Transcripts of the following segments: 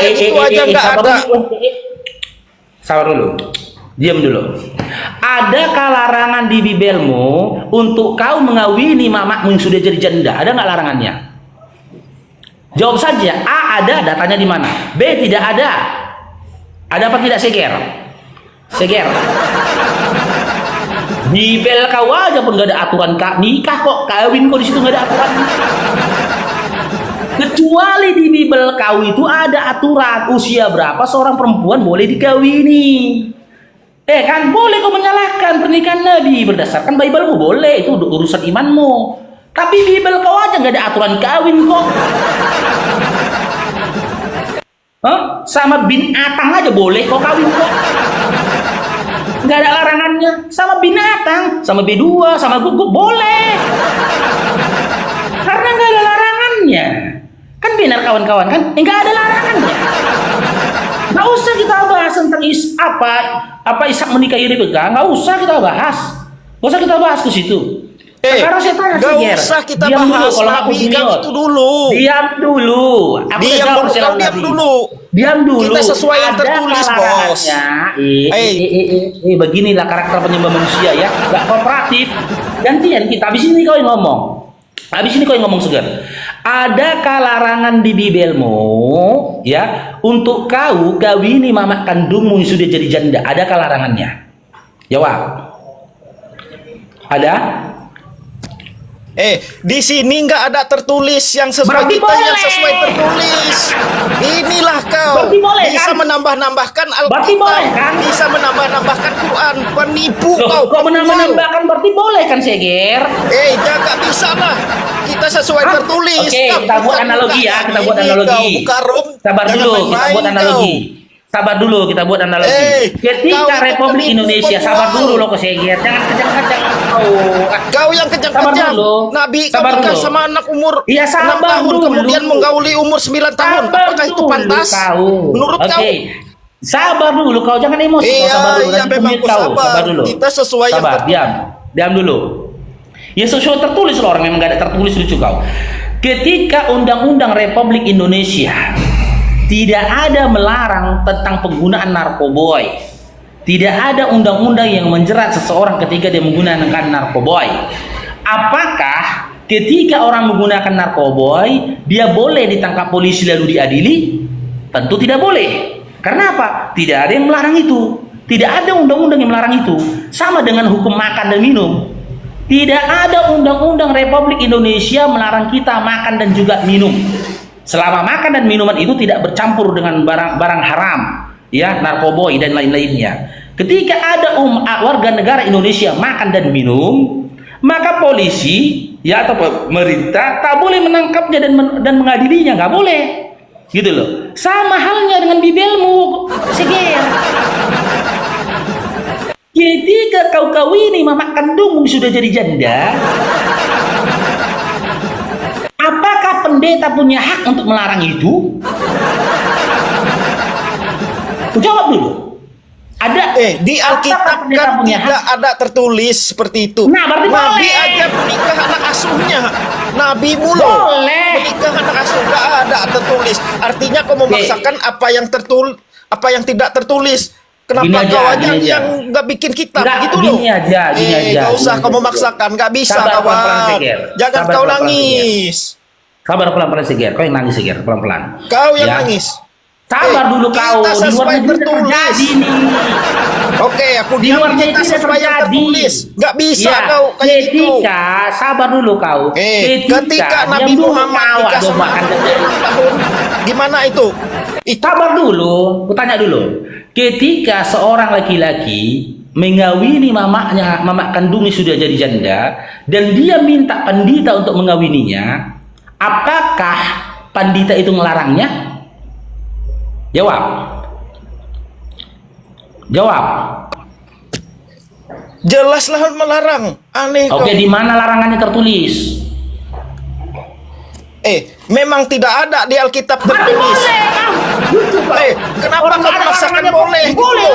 yang itu aja nggak ada. Sabar dulu. Diam dulu. Adakah larangan di Bibelmu untuk kau mengawini mamakmu yang sudah jadi janda? Ada nggak larangannya? Jawab saja. A ada, datanya di mana? B tidak ada. Ada apa tidak, Seger? Seger. Bibel kau aja pun nggak ada aturan nikah kok, kawin kok di situ nggak ada aturan. Kecuali di Bibel kau itu ada aturan usia berapa seorang perempuan boleh dikawini. Kan boleh kau menyalahkan pernikahan Nabi berdasarkan Bibelmu, boleh, itu urusan imanmu. Tapi Bibel kau aja nggak ada aturan kawin kok. Sama binatang aja boleh kau kawin kok. Nggak ada larangannya. Sama binatang, sama B2, sama gugup boleh. Karena nggak ada larangannya. Kan benar kawan-kawan kan? Nggak ada larangannya. Nggak usah kita bahas tentang apa Ishak menikahi Rebeka, nggak usah kita bahas. Nggak usah kita bahas ke situ. Sekarang saya tanya nggak usah kita diam bahas dulu, Nabi kan itu dulu. Diam dulu. Aku Diam dulu. Diam dulu. Kita sesuai yang tertulis, bos. Beginilah karakter penyembah manusia ya, nggak kooperatif. Gantian kita. Habis ini kau yang ngomong. Segar. Adakah larangan di Bibelmu ya untuk kau kawini mama kandungmu yang sudah jadi janda? Adakah larangannya? Jawab. Ada? Di sini nggak ada tertulis yang sesuai. Berarti kita boleh. yang sesuai tertulis. Inilah kau. Berarti boleh, bisa kan? menambah-nambahkan Berarti boleh, Alkitab, kan? bisa menambah-nambahkan Quran, penipu kau. Kok menambahkan berarti boleh kan, Seger? Jangan bisa lah. Kita sesuai tertulis. Oke, kita buat analogi ya, kita buat analogi. Sabar dulu, kita buat analogi. Sabar dulu, kita buat analogi. Ketika Republik Indonesia, sabar dulu loh, Seger. Jangan kejang-kejang. Kau yang kejam-kejam. Nabi kau nikah sama anak umur 6 tahun, kemudian menggauli umur 9 tahun. Apakah itu pantas? Menurut kau? Sabar dulu, kau jangan emosi. Sabar dulu, nanti memang tumit kau. Sabar dulu. Kita sesuai yang sabar, diam dulu. Ya sesuai tertulis loh, orang memang nggak ada tertulis, lucu kau. Ketika Undang-Undang Republik Indonesia tidak ada melarang tentang penggunaan narkoboy. Tidak ada undang-undang yang menjerat seseorang ketika dia menggunakan narkoboy. Apakah ketika orang menggunakan narkoboy, dia boleh ditangkap polisi lalu diadili? Tentu tidak boleh. Karena apa? Tidak ada yang melarang itu. Tidak ada undang-undang yang melarang itu. Sama dengan hukum makan dan minum. Tidak ada undang-undang Republik Indonesia melarang kita makan dan juga minum. Selama makan dan minuman itu tidak bercampur dengan barang haram, ya, narkoboy dan lain-lainnya. Ketika ada warga negara Indonesia makan dan minum, maka polisi, ya, atau pemerintah tak boleh menangkapnya dan mengadilinya, nggak boleh, gitu loh. Sama halnya dengan Bibelmu, Seger. Ketika kau kawini mama kandungmu sudah jadi janda, apakah pendeta punya hak untuk melarang itu? Jawab dulu. Ada di Alkitab kan tidak ada tertulis seperti itu. Nah, berarti Nabi boleh. aja menikah anak asuhnya. Nabi mulu Boleh. menikah anak asuh, nggak ada tertulis. Artinya kau memaksakan apa yang tidak tertulis. Kenapa kau aja yang nggak bikin kitab gitu loh? Gini aja. Nggak usah kau memaksakan, nggak bisa kawan. Jangan kau nangis. Sabar pelan-pelan, Seger. Kau yang nangis, Seger, pelan-pelan. Kau yang nangis. Sabar dulu kau. Kita sesuai tertulis. Oke, aku di luar negeri kita sesuai yang tertulis. Nggak bisa ya, kau kayak gitu. Sabar dulu kau. Ketika Nabi Muhammad nikah sama aku 6 tahun, gimana itu? Sabar dulu, aku tanya dulu. Ketika seorang laki-laki mengawini mamak kandungnya sudah jadi janda, dan dia minta pandita untuk mengawininya, apakah pandita itu melarangnya? Jawab. Jelaslah melarang. Aneh. Oke, di mana larangannya tertulis? Memang tidak ada di Alkitab Berarti tertulis. boleh. Kenapa kau memaksakan boleh? Boleh.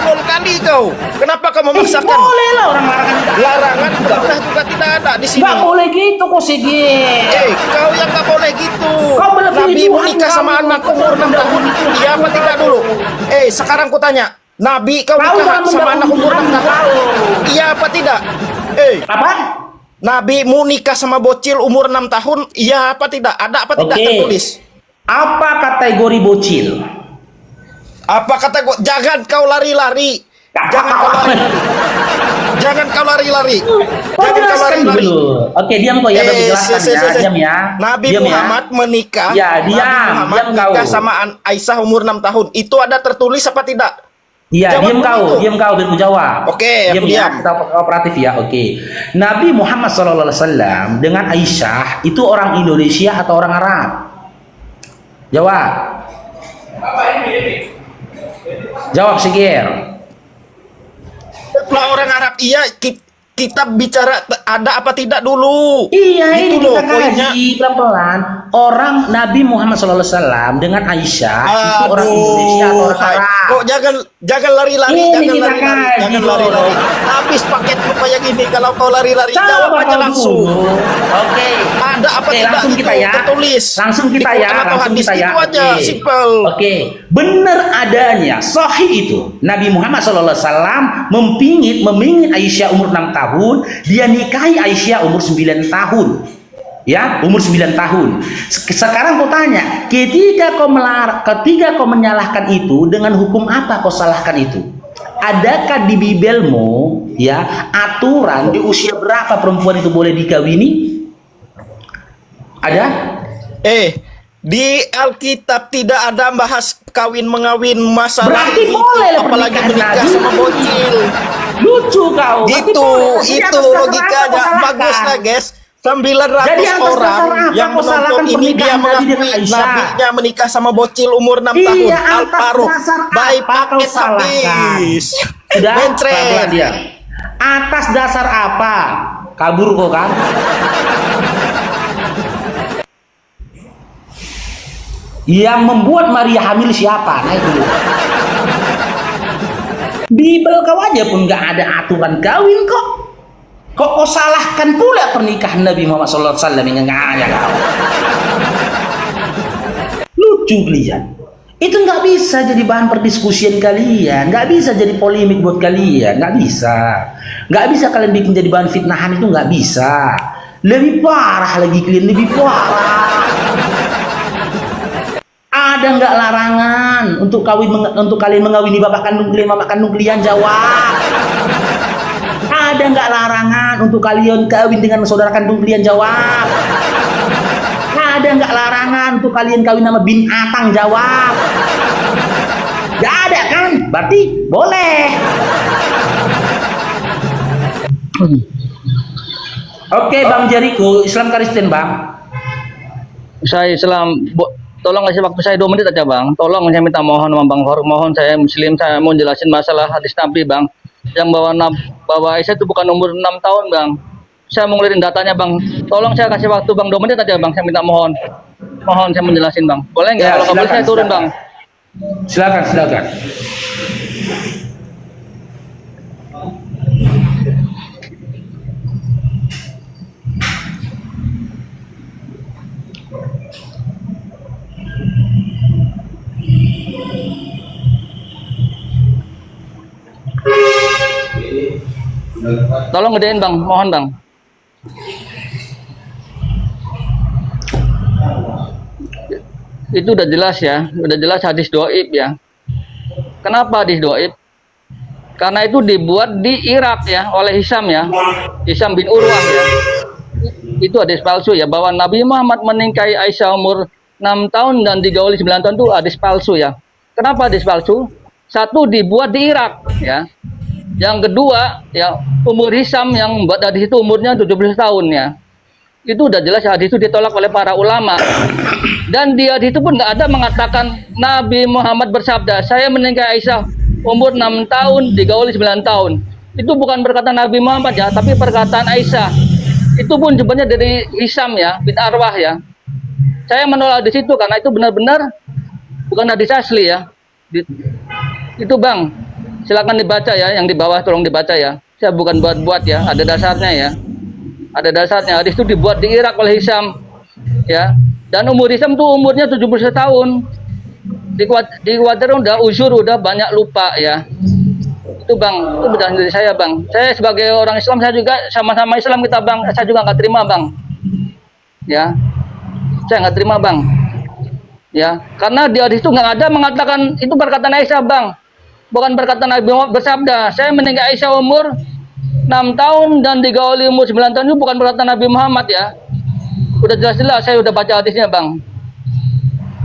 Tolol kali kau. kau? Kenapa kau memaksakan? Boleh lah orang larangan. Larangan perintah juga tidak ada di sini. Nggak boleh gitu kok Sigit. Kau yang nggak boleh gitu. Kau melebihi Nabi Tuhan, menikah sama kamu. anak umur 6 tahun. Iya apa tidak dulu? Sekarang ku tanya. Nabi kau Kau nikah jangan sama anak umur 6 tahun. kau. Iya apa tidak? Apa? Nabi mau nikah sama bocil umur 6 tahun. Iya apa tidak? Ada apa tidak Oke. tertulis? Apa kategori bocil? Apa kata gua? Jangan kau lari-lari. Jangan kau lari-lari. Jangan kau lari-lari. Jangan kau lari-lari. Oke, diam kok ya, Bang, jelaskan ya. Diam ya. Nabi Diam Muhammad menikah. Ya, diam. Nabi Muhammad Diam kau. menikah sama Aisyah umur 6 tahun. Itu ada tertulis apa tidak? Iya, Jawab diam kau, begitu. diam kau biar ku jawab. Oke, diam aku ya, diam. kita kooperatif ya. Oke. Nabi Muhammad SAW dengan Aisyah itu orang Indonesia atau orang Arab? Jawab. Jawab Sigir. Lah orang Arab iya kita bicara ada apa tidak dulu. Iya, Gitu ini loh, kita poinnya. kaji pelan-pelan. Orang Nabi Muhammad SAW dengan Aisyah itu orang Indonesia atau orang hai. Arab? Kok jangan lari-lari, Ini jangan kita lari-lari, kaji jangan dulu. lari-lari. Habis paket kayak gini kalau kau lari-lari jawab Sabar aja kau langsung. dulu. Oke. Ada apa Oke, tidak langsung itu kita ya. tertulis. Langsung kita Di ya, Quran atau langsung hadis kita ya. itu aja, Oke. simple. Oke, benar adanya sahih itu. Nabi Muhammad SAW memingit Aisyah umur 6 tahun, dia nikahi Aisyah umur 9 tahun. Ya, umur 9 tahun. Sekarang kau tanya, ketika kau menyalahkan itu, dengan hukum apa kau salahkan itu? Adakah di Bibelmu ya aturan di usia berapa perempuan itu boleh dikawini? Ada? Di Alkitab tidak ada bahas kawin mengawin masalah Berarti itu, boleh lah apalagi pernikahan menikah Nabi. sama bocil. Lucu kau. Berarti Gitu, boleh. Jadi itu atas dasar apa logikanya kau salahkan? bagus lah guys. 900 Jadi atas dasar orang apa yang kau menonton salahkan ini dia pernikahan Nabi dengan mengakui Aisyah? nabinya menikah sama bocil umur 6 Iya, tahun. atas Al-Faruq. dasar Baik apa kau paket salahkan? habis. Sudah, Mencret. pelan-pelan dia. Atas dasar apa? Kabur kau kan? Yang membuat Maria hamil siapa? Naik dulu. Bibel kau aja pun nggak ada aturan kawin kok. Kok kau salahkan pula pernikahan Nabi Muhammad SAW yang nggak ada kau. Lucu kalian. Itu nggak bisa jadi bahan perdiskusian kalian, nggak bisa jadi polemik buat kalian, nggak bisa. Nggak bisa kalian bikin jadi bahan fitnahan, itu nggak bisa. Lebih parah lagi kalian, lebih parah. Ada nggak larangan untuk kalian mengawini bapak kandung kalian, mama kandung kalian? Jawab. Ada nggak larangan untuk kalian kawin dengan saudara kandung kalian? Jawab. Ada nggak larangan untuk kalian kawin sama binatang? Jawab. Nggak ada kan? Berarti boleh. Oke, Bang Jericho, Islam Kristen, Bang. Saya Islam, tolong kasih waktu saya 2 menit aja bang. Tolong saya minta mohon sama Bang Farouk, mohon saya Muslim, saya mau jelasin masalah hadis Nabi bang. Yang bawa Aisyah itu bukan umur 6 tahun bang. Saya mau ngeliatin datanya bang. Tolong saya kasih waktu bang 2 menit aja bang. Saya minta mohon. Mohon saya menjelasin bang. Boleh nggak? Ya, Kalau nggak boleh silakan, saya turun silakan. bang. Silakan. Tolong gedein bang, mohon bang. Itu udah jelas ya, udah jelas hadis doib ya. Kenapa hadis doib? Karena itu dibuat di Irak ya oleh Hisam ya, Hisam bin Urwah ya. Itu hadis palsu ya, bahwa Nabi Muhammad menikahi Aisyah umur 6 tahun dan digauli 9 tahun itu hadis palsu ya. Kenapa hadis palsu? Satu, dibuat di Irak ya. Yang kedua ya, umur Hisam yang membuat hadis itu umurnya 17 tahun ya. Itu udah jelas hadis itu ditolak oleh para ulama. Dan di hadis itu pun nggak ada mengatakan Nabi Muhammad bersabda, saya menikahi Aisyah umur 6 tahun digauli 9 tahun. Itu bukan perkataan Nabi Muhammad ya, tapi perkataan Aisyah. Itu pun sebenarnya dari Hisam ya, bin Arwah ya. Saya menolak di situ karena itu benar-benar bukan hadis asli ya. Itu bang. Silakan dibaca ya, yang di bawah tolong dibaca ya. Saya bukan buat-buat ya, ada dasarnya ya. Ada dasarnya. Hadis itu dibuat di Irak oleh Hisham ya. Dan umur Hisham tuh umurnya 71 tahun. Dikuatir udah uzur, udah banyak lupa ya. Itu Bang, itu benar dari saya Bang. Saya sebagai orang Islam, saya juga sama-sama Islam kita Bang. Saya juga nggak terima Bang. Ya, saya nggak terima Bang. Ya, karena di hadis itu nggak ada mengatakan itu perkataan Aisyah Bang. Bukan perkataan Nabi Muhammad bersabda, saya meninggal Aisyah umur 6 tahun dan digauli umur 9 tahun, itu bukan perkataan Nabi Muhammad ya. Udah jelas-jelas saya udah baca hadisnya Bang.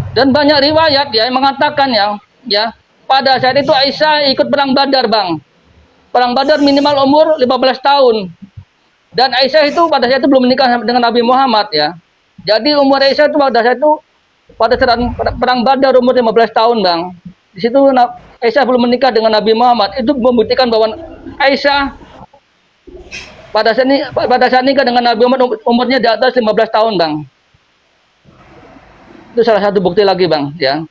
Dan banyak riwayat ya yang mengatakan ya pada saat itu Aisyah ikut perang Badar Bang. Perang Badar minimal umur 15 tahun. Dan Aisyah itu pada saat itu belum menikah dengan Nabi Muhammad ya. Jadi umur Aisyah itu pada saat itu pada saat perang Badar umur 15 tahun Bang. Di situ Aisyah belum menikah dengan Nabi Muhammad. Itu membuktikan bahwa Aisyah pada saat nikah dengan Nabi Muhammad umurnya di atas 15 tahun Bang. Itu salah satu bukti lagi Bang ya.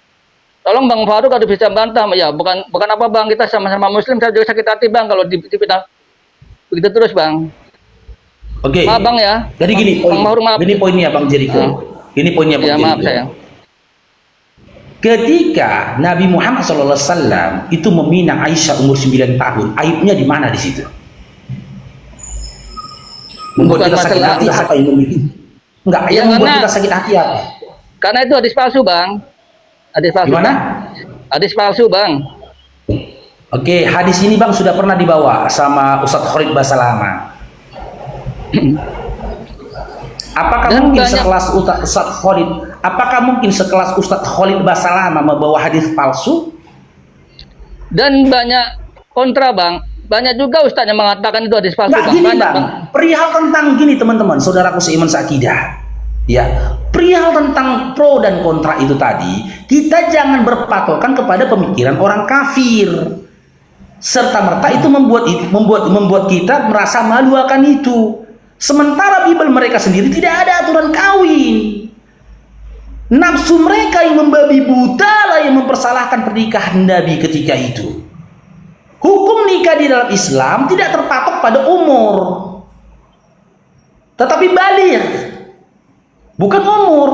Tolong Bang Faruk harus bisa bantah ya, bukan apa Bang, kita sama-sama muslim, saya juga sakit hati Bang kalau dipitnah begitu terus Bang. Oke. Maaf Bang ya. Jadi gini, Bang Faruk maaf. Gini poinnya Bang Jericho. Ini poinnya Bang ya, Jericho. maaf saya. Ketika Nabi Muhammad SAW itu meminang Aisyah umur 9 tahun, aibnya di mana di situ? Membuat kita sakit hati apa yang membuat? Enggak, yang membuat kita sakit hati apa? Karena itu hadis palsu Bang. Hadis palsu. Gimana? Hadis palsu Bang. Oke, hadis ini Bang sudah pernah dibawa sama Ustadz Khalid Basalama. Apakah mungkin sekelas Ustadz Khalid? Apakah mungkin sekelas Ustadz Khalid Basalama membawa hadis palsu? Dan banyak kontra Bang. Banyak juga Ustadz yang mengatakan itu hadis palsu Bang. Gini Bang. Perihal tentang gini teman-teman, saudaraku seiman seakidah. Ya, perihal tentang pro dan kontra itu tadi, kita jangan berpatokan kepada pemikiran orang kafir. Serta merta itu membuat kita merasa malu akan itu. Sementara Bible mereka sendiri tidak ada aturan kawin. Nafsu mereka yang membabi buta lah yang mempersalahkan pernikahan Nabi ketika itu. Hukum nikah di dalam Islam tidak terpatok pada umur, tetapi baligh, bukan umur.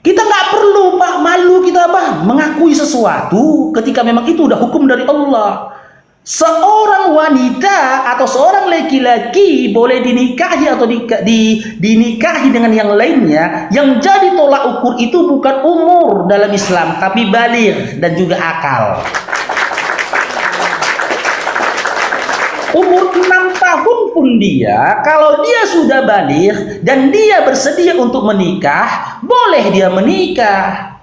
Kita nggak perlu Pak malu kita Bang mengakui sesuatu ketika memang itu udah hukum dari Allah. Seorang wanita atau seorang laki-laki boleh dinikahi atau dinikahi dengan yang lainnya. Yang jadi tolak ukur itu bukan umur dalam Islam, tapi baligh dan juga akal. Umur 6 tahun pun dia, kalau dia sudah baligh dan dia bersedia untuk menikah, boleh dia menikah.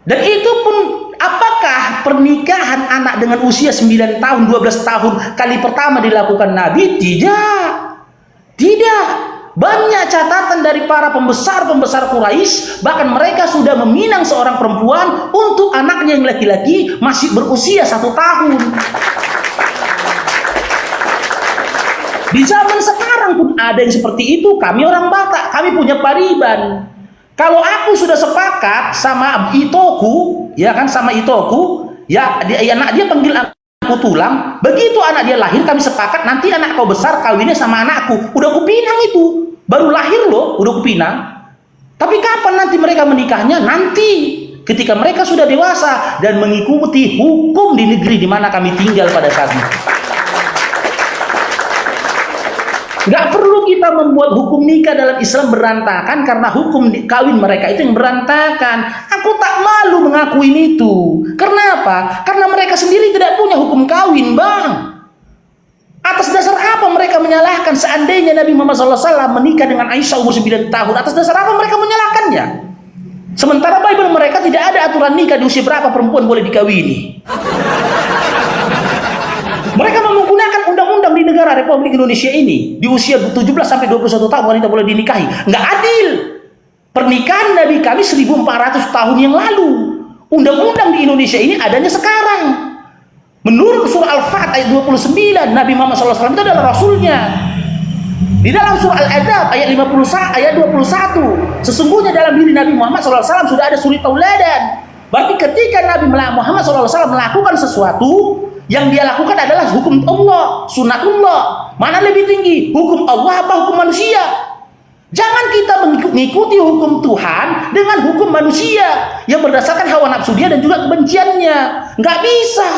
Dan itu pun, apakah pernikahan anak dengan usia 9 tahun, 12 tahun kali pertama dilakukan Nabi? Tidak. Tidak. Banyak catatan dari para pembesar-pembesar Quraisy, bahkan mereka sudah meminang seorang perempuan untuk anaknya yang laki-laki masih berusia 1 tahun. Di zaman sekarang pun ada yang seperti itu. Kami orang Batak, kami punya pariban. Kalau aku sudah sepakat sama itoku, ya kan, sama itoku, ya anak dia panggil aku tulang. Begitu anak dia lahir, kami sepakat nanti anak kau besar kawinnya sama anakku. Udah kupinang itu, baru lahir loh, udah kupinang. Tapi kapan nanti mereka menikahnya? Nanti, ketika mereka sudah dewasa dan mengikuti hukum di negeri di mana kami tinggal pada saat itu. Nggak perlu kita membuat hukum nikah dalam Islam berantakan karena hukum kawin mereka itu yang berantakan. Aku tak malu mengakuin itu. Karena apa? Karena mereka sendiri tidak punya hukum kawin, Bang. Atas dasar apa mereka menyalahkan seandainya Nabi Muhammad SAW menikah dengan Aisyah umur 9 tahun? Atas dasar apa mereka menyalahkannya? Sementara Bible mereka tidak ada aturan nikah di usia berapa perempuan boleh dikawini. Mereka menggunakan undang-undang di negara Republik Indonesia ini di usia 17 sampai 21 tahun wanita boleh dinikahi. Nggak adil. Pernikahan Nabi kami 1400 tahun yang lalu. Undang-undang di Indonesia ini adanya sekarang. Menurut surah Al-Fat ayat 29, Nabi Muhammad SAW itu adalah Rasulnya. Di dalam surah Al-Adab ayat 21, sesungguhnya dalam diri Nabi Muhammad SAW sudah ada suri tauladan. Berarti ketika Nabi Muhammad SAW melakukan sesuatu, yang dia lakukan adalah hukum Allah, sunnatullah. Mana lebih tinggi, hukum Allah apa hukum manusia? Jangan kita mengikuti hukum Tuhan dengan hukum manusia yang berdasarkan hawa nafsu dia dan juga kebenciannya. Nggak bisa.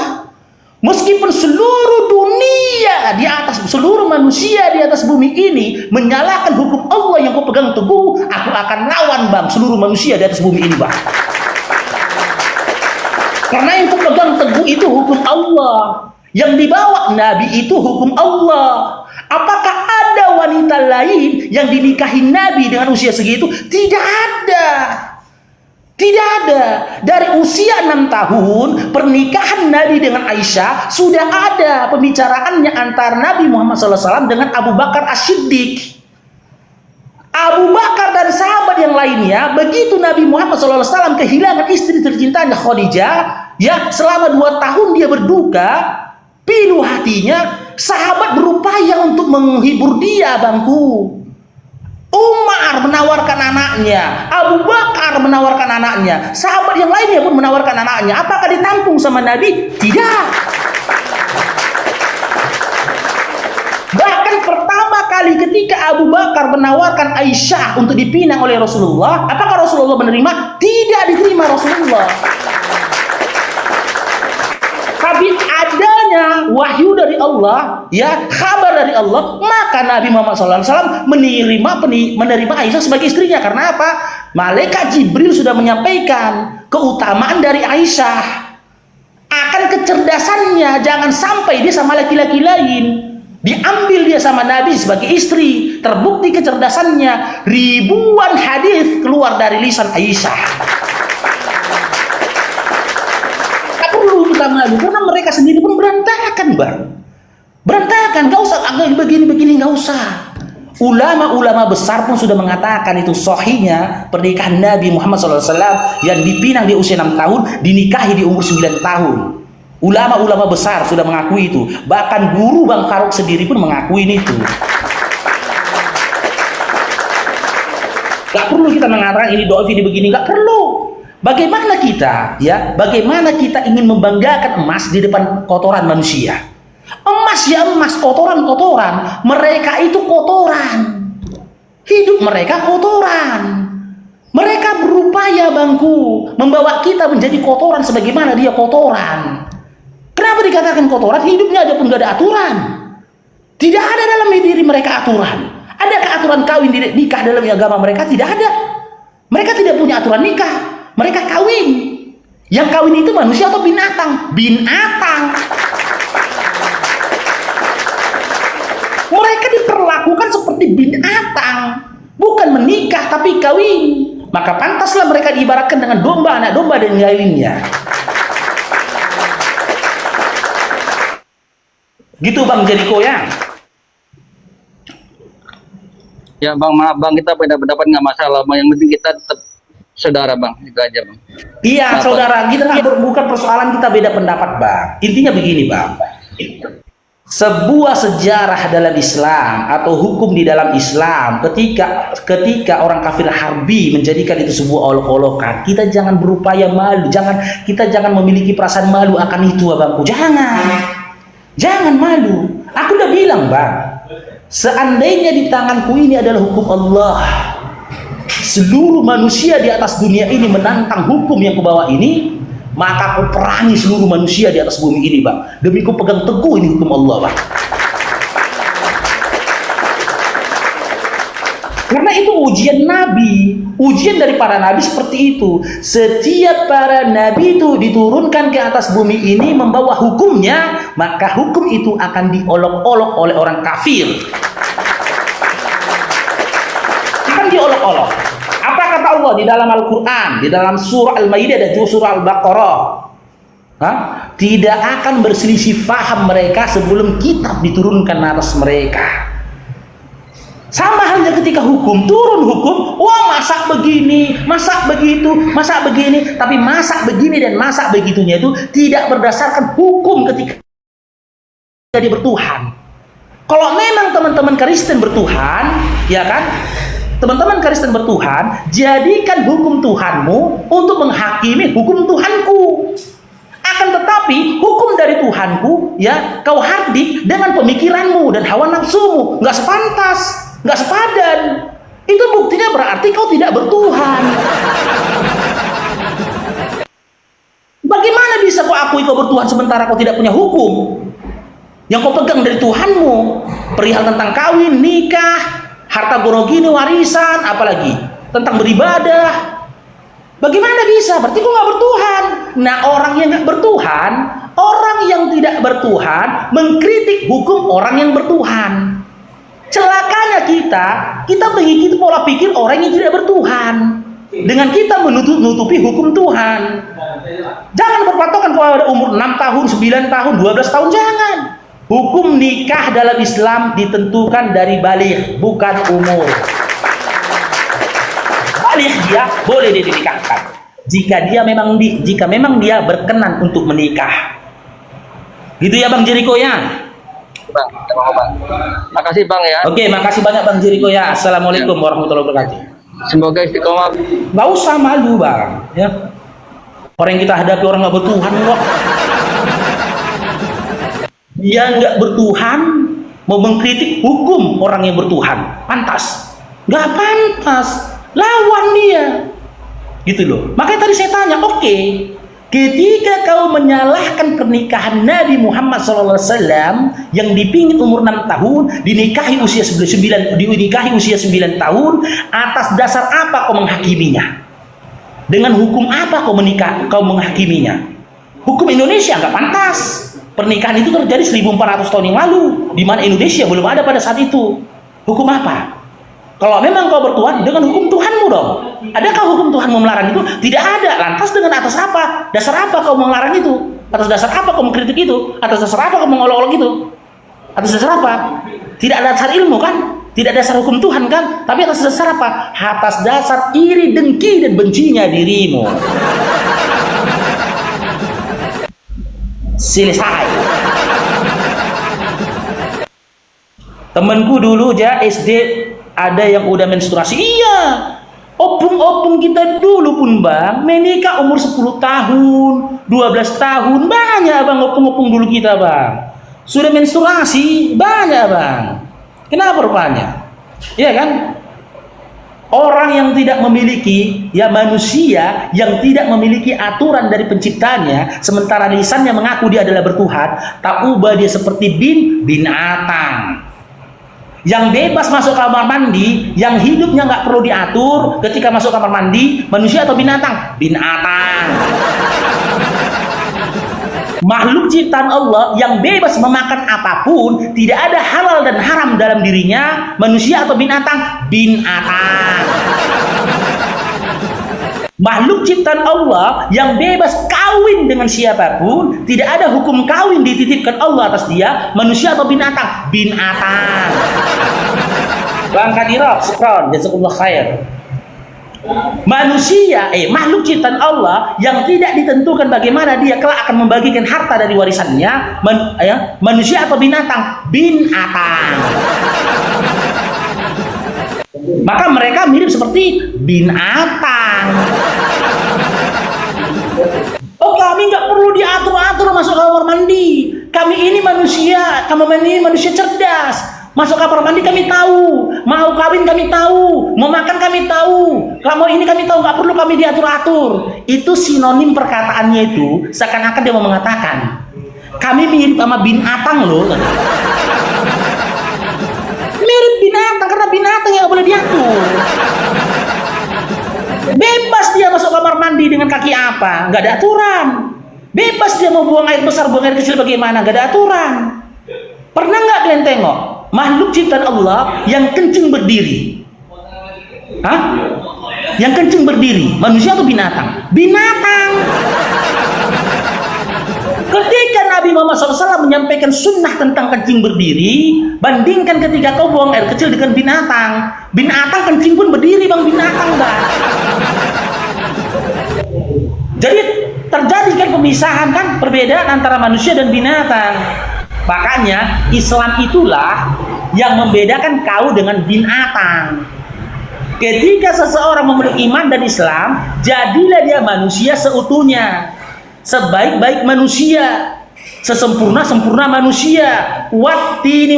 Meskipun seluruh dunia di atas, seluruh manusia di atas bumi ini menyalahkan hukum Allah yang kau pegang teguh, aku akan lawan bang seluruh manusia di atas bumi ini bang. Karena yang kau pegang teguh itu hukum Allah. Yang dibawa Nabi itu hukum Allah. Apakah ada wanita lain yang dinikahi Nabi dengan usia segitu? Tidak ada. Tidak ada. Dari usia 6 tahun pernikahan Nabi dengan Aisyah sudah ada pembicaraannya antara Nabi Muhammad SAW dengan Abu Bakar As-Siddiq. Abu Bakar dan sahabat yang lainnya, begitu Nabi Muhammad SAW kehilangan istri tercintanya Khadijah, ya selama 2 tahun dia berduka, pilu hatinya, sahabat berupaya untuk menghibur dia bangku. Umar menawarkan anaknya, Abu Bakar menawarkan anaknya, sahabat yang lainnya pun menawarkan anaknya. Apakah ditampung sama Nabi? Tidak. Bahkan pertama kali ketika Abu Bakar menawarkan Aisyah untuk dipinang oleh Rasulullah, apakah Rasulullah menerima? Tidak diterima Rasulullah. Tapi adanya wahyu dari Allah, ya kabar dari Allah, maka Nabi Muhammad SAW menerima Aisyah sebagai istrinya. Karena apa? Malaikat Jibril sudah menyampaikan keutamaan dari Aisyah, akan kecerdasannya, jangan sampai dia sama laki-laki lain. Diambil dia sama Nabi sebagai istri, terbukti kecerdasannya. Ribuan hadis keluar dari lisan Aisyah. Kita malu karena mereka sendiri pun berantakan bang, berantakan. Gak usah begini-begini, gak usah. Ulama-ulama besar pun sudah mengatakan itu sahihnya pernikahan Nabi Muhammad SAW yang dipinang di usia 6 tahun, dinikahi di umur 9 tahun. Ulama-ulama besar sudah mengakui itu. Bahkan guru Bang Farouk sendiri pun mengakui itu. Gak perlu kita mengatakan ini doa ini begini, gak perlu. Bagaimana kita, ya? Bagaimana kita ingin membanggakan emas di depan kotoran manusia? Emas ya emas, kotoran-kotoran. Mereka itu kotoran. Hidup mereka kotoran. Mereka berupaya bangku membawa kita menjadi kotoran sebagaimana dia kotoran. Kenapa dikatakan kotoran? Hidupnya aja pun gak ada aturan. Tidak ada dalam diri mereka aturan. Adakah aturan kawin nikah dalam agama mereka? Tidak ada. Mereka tidak punya aturan nikah. Mereka kawin. Yang kawin itu manusia atau binatang? Binatang. Mereka diperlakukan seperti binatang. Bukan menikah tapi kawin. Maka pantaslah mereka diibaratkan dengan domba, anak domba dan lainnya. Gitu Bang Jericho ya. Ya Bang, maaf Bang, kita beda pendapat nggak masalah Bang. Yang penting kita tetap saudara Bang, itu aja Bang. Iya saudara, kita bukan persoalan kita beda pendapat Bang. Intinya begini Bang, sebuah sejarah dalam Islam atau hukum di dalam Islam, ketika orang kafir harbi menjadikan itu sebuah olok-olokan, kita jangan berupaya malu, kita jangan memiliki perasaan malu akan itu Abangku. Jangan malu. Aku udah bilang Bang, seandainya di tanganku ini adalah hukum Allah, seluruh manusia di atas dunia ini menantang hukum yang kubawa ini, maka aku perangi seluruh manusia di atas bumi ini Bang, demi ku pegang teguh ini hukum Allah Bang. Karena itu ujian Nabi, ujian dari para Nabi seperti itu. Setiap para Nabi itu diturunkan ke atas bumi ini membawa hukumnya, maka hukum itu akan diolok-olok oleh orang kafir. Akan diolok-olok. Apa kata Allah di dalam Al-Quran, di dalam surah Al-Maidah dan juga surah Al-Baqarah? Tidak akan berselisih faham mereka sebelum kitab diturunkan atas mereka. Sama halnya ketika hukum, turun hukum, wah masak begini, masak begitu, masak begini. Tapi masak begini dan masak begitunya itu tidak berdasarkan hukum ketika dia bertuhan. Kalau memang teman-teman Kristen bertuhan, ya kan, teman-teman Kristen bertuhan, jadikan hukum Tuhanmu untuk menghakimi hukum Tuhanku. Akan tetapi hukum dari Tuhanku ya kau hardik dengan pemikiranmu dan hawa nafsumu, nggak sepantas, nggak sepadan. Itu buktinya berarti kau tidak bertuhan. Bagaimana bisa kau akui kau bertuhan sementara kau tidak punya hukum yang kau pegang dari Tuhanmu, perihal tentang kawin, nikah, harta gonogini, warisan, apalagi tentang beribadah? Bagaimana bisa? Berarti kau nggak bertuhan. Nah, orang yang nggak bertuhan, orang yang tidak bertuhan mengkritik hukum orang yang bertuhan. Celakanya kita mengikuti pola pikir orang yang tidak bertuhan dengan kita menutupi hukum Tuhan. Jangan berpatokan kalau ada umur 6 tahun, 9 tahun, 12 tahun, jangan. Hukum nikah dalam Islam ditentukan dari baligh, bukan umur. Baligh dia boleh dinikahkan jika memang dia berkenan untuk menikah. Gitu ya Bang Jericho ya. Bang, makasih Bang ya. Oke, makasih banyak Bang Jericho ya. Assalamualaikum warahmatullahi wabarakatuh. Semoga istiqomah. Gak usah malu Bang ya. Orang yang kita hadapi orang gak bertuhan kok. Dia gak bertuhan mau mengkritik hukum orang yang bertuhan. Pantas? Gak pantas. Lawan dia. Gitu loh. Makanya tadi saya tanya, oke, ketika kau menyalahkan pernikahan Nabi Muhammad SAW yang dipingit umur 6 tahun, dinikahi usia 9 tahun, atas dasar apa kau menghakiminya? Dengan hukum apa kau menghakiminya? Hukum Indonesia nggak pantas. Pernikahan itu terjadi 1400 tahun yang lalu, di mana Indonesia belum ada pada saat itu. Hukum apa? Kalau memang kau bertuhan, dengan hukum Tuhanmu dong. Adakah hukum Tuhan melarang itu? Tidak ada. Lantas dengan atas apa? Dasar apa kau melarang itu? Atas dasar apa kau mengkritik itu? Atas dasar apa kau mengolok-olok itu? Atas dasar apa? Tidak ada dasar ilmu kan? Tidak ada dasar hukum Tuhan kan? Tapi atas dasar apa? Atas dasar iri, dengki, dan bencinya dirimu. Selesai. Temanku dulu aja SD ada yang udah menstruasi. Iya, opung-opung kita dulu pun Bang menikah umur 10 tahun 12 tahun. Banyak Bang opung-opung dulu kita Bang sudah menstruasi, banyak Bang. Kenapa rupanya? Iya kan? Orang yang tidak memiliki, ya manusia yang tidak memiliki aturan dari penciptanya, sementara lisannya mengaku dia adalah bertuhan, tak ubah dia seperti binatang yang bebas masuk kamar mandi, yang hidupnya nggak perlu diatur ketika masuk kamar mandi. Manusia atau binatang? Binatang. Makhluk ciptaan Allah yang bebas memakan apapun, tidak ada halal dan haram dalam dirinya. Manusia atau binatang? Binatang. Makhluk ciptaan Allah yang bebas kawin dengan siapapun, tidak ada hukum kawin dititipkan Allah atas dia. Manusia atau binatang? Binatang. Bang Kadirov, sekron, jazakumullah khair. Manusia, makhluk ciptaan Allah yang tidak ditentukan bagaimana dia kelak akan membagikan harta dari warisannya. Manusia atau binatang? Binatang. Maka mereka mirip seperti binatang. Oh, kami nggak perlu diatur-atur masuk kamar mandi. Kami ini manusia, kami ini manusia cerdas. Masuk kamar mandi kami tahu, mau kawin kami tahu, mau makan kami tahu, kamu ini kami tahu, nggak perlu kami diatur-atur. Itu sinonim perkataannya itu, seakan-akan dia mau mengatakan kami mirip sama binatang loh. Mirip binatang karena binatang yang nggak boleh diatur. Bebas dia masuk kamar mandi dengan kaki apa, nggak ada aturan. Bebas dia mau buang air besar, buang air kecil bagaimana, nggak ada aturan. Pernah nggak kalian tengok makhluk ciptaan Allah yang kencing berdiri? Hah? Yang kencing berdiri, manusia atau binatang? Binatang. Ketika Nabi Muhammad SAW menyampaikan sunnah tentang kencing berdiri, bandingkan ketika kau buang air kecil dengan binatang. Binatang kencing pun berdiri Bang, binatang Bang. Jadi terjadi kan pemisahan kan, perbedaan antara manusia dan binatang. Makanya Islam itulah yang membedakan kau dengan binatang. Ketika seseorang memeluk iman dan Islam, jadilah dia manusia seutuhnya, sebaik-baik manusia, sesempurna-sempurna manusia. Wattini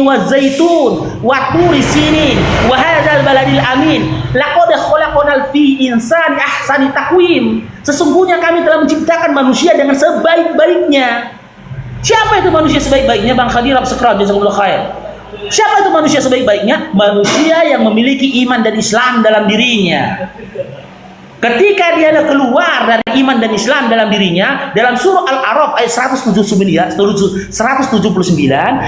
wa zaitun wa turi sinin wa hadzal baladil amin laqad khalaqnal fi insani ahsani taqwim. Sesungguhnya kami telah menciptakan manusia dengan sebaik-baiknya. Siapa itu manusia sebaik-baiknya? Bang Khadir Absekrat, jazakumullah khair. Siapa itu manusia sebaik-baiknya? Manusia yang memiliki iman dan Islam dalam dirinya. Ketika dia keluar dari iman dan Islam dalam dirinya, dalam surah Al-A'raf ayat 179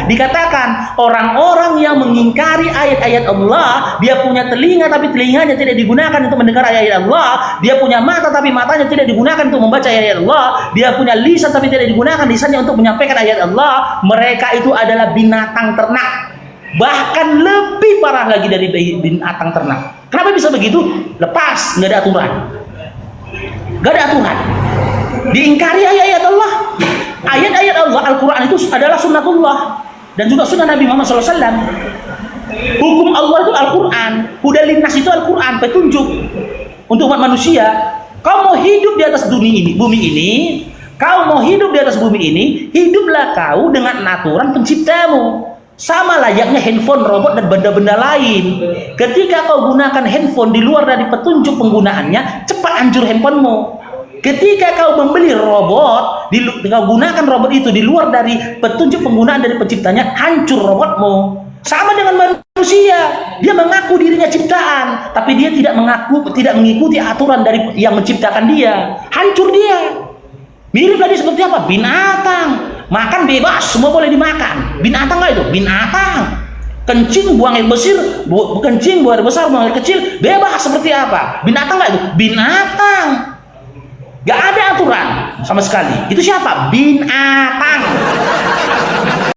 dikatakan orang-orang yang mengingkari ayat-ayat Allah, dia punya telinga tapi telinganya tidak digunakan untuk mendengar ayat-ayat Allah, dia punya mata tapi matanya tidak digunakan untuk membaca ayat-ayat Allah, dia punya lisan tapi tidak digunakan lisannya untuk menyampaikan ayat Allah. Mereka itu adalah binatang ternak, bahkan lebih parah lagi dari binatang ternak. Kenapa bisa begitu? Lepas, nggak ada aturan, nggak ada aturan. Diingkari ayat-ayat Allah. Ayat-ayat Allah, Al-Quran itu adalah sunnatullah dan juga sunnah Nabi Muhammad SAW. Hukum Allah itu Al-Quran, hudal linnas itu Al-Quran, petunjuk untuk umat manusia. Kau mau hidup di atas bumi ini, kau mau hidup di atas bumi ini, hiduplah kau dengan aturan penciptamu. Sama layaknya handphone, robot, dan benda-benda lain. Ketika kau gunakan handphone di luar dari petunjuk penggunaannya, cepat hancur handphonemu. Ketika kau membeli robot, kau gunakan robot itu di luar dari petunjuk penggunaan dari penciptanya, hancur robotmu. Sama dengan manusia, dia mengaku dirinya ciptaan, tapi dia tidak mengikuti aturan dari yang menciptakan dia, hancur dia. Mirip tadi seperti apa? Binatang. Makan bebas, semua boleh dimakan. Binatang nggak itu? Binatang. Kencing, buang air besar, kencing, buang air besar, buang air kecil, bebas seperti apa? Binatang nggak itu? Binatang. Gak ada aturan sama sekali. Itu siapa? Binatang.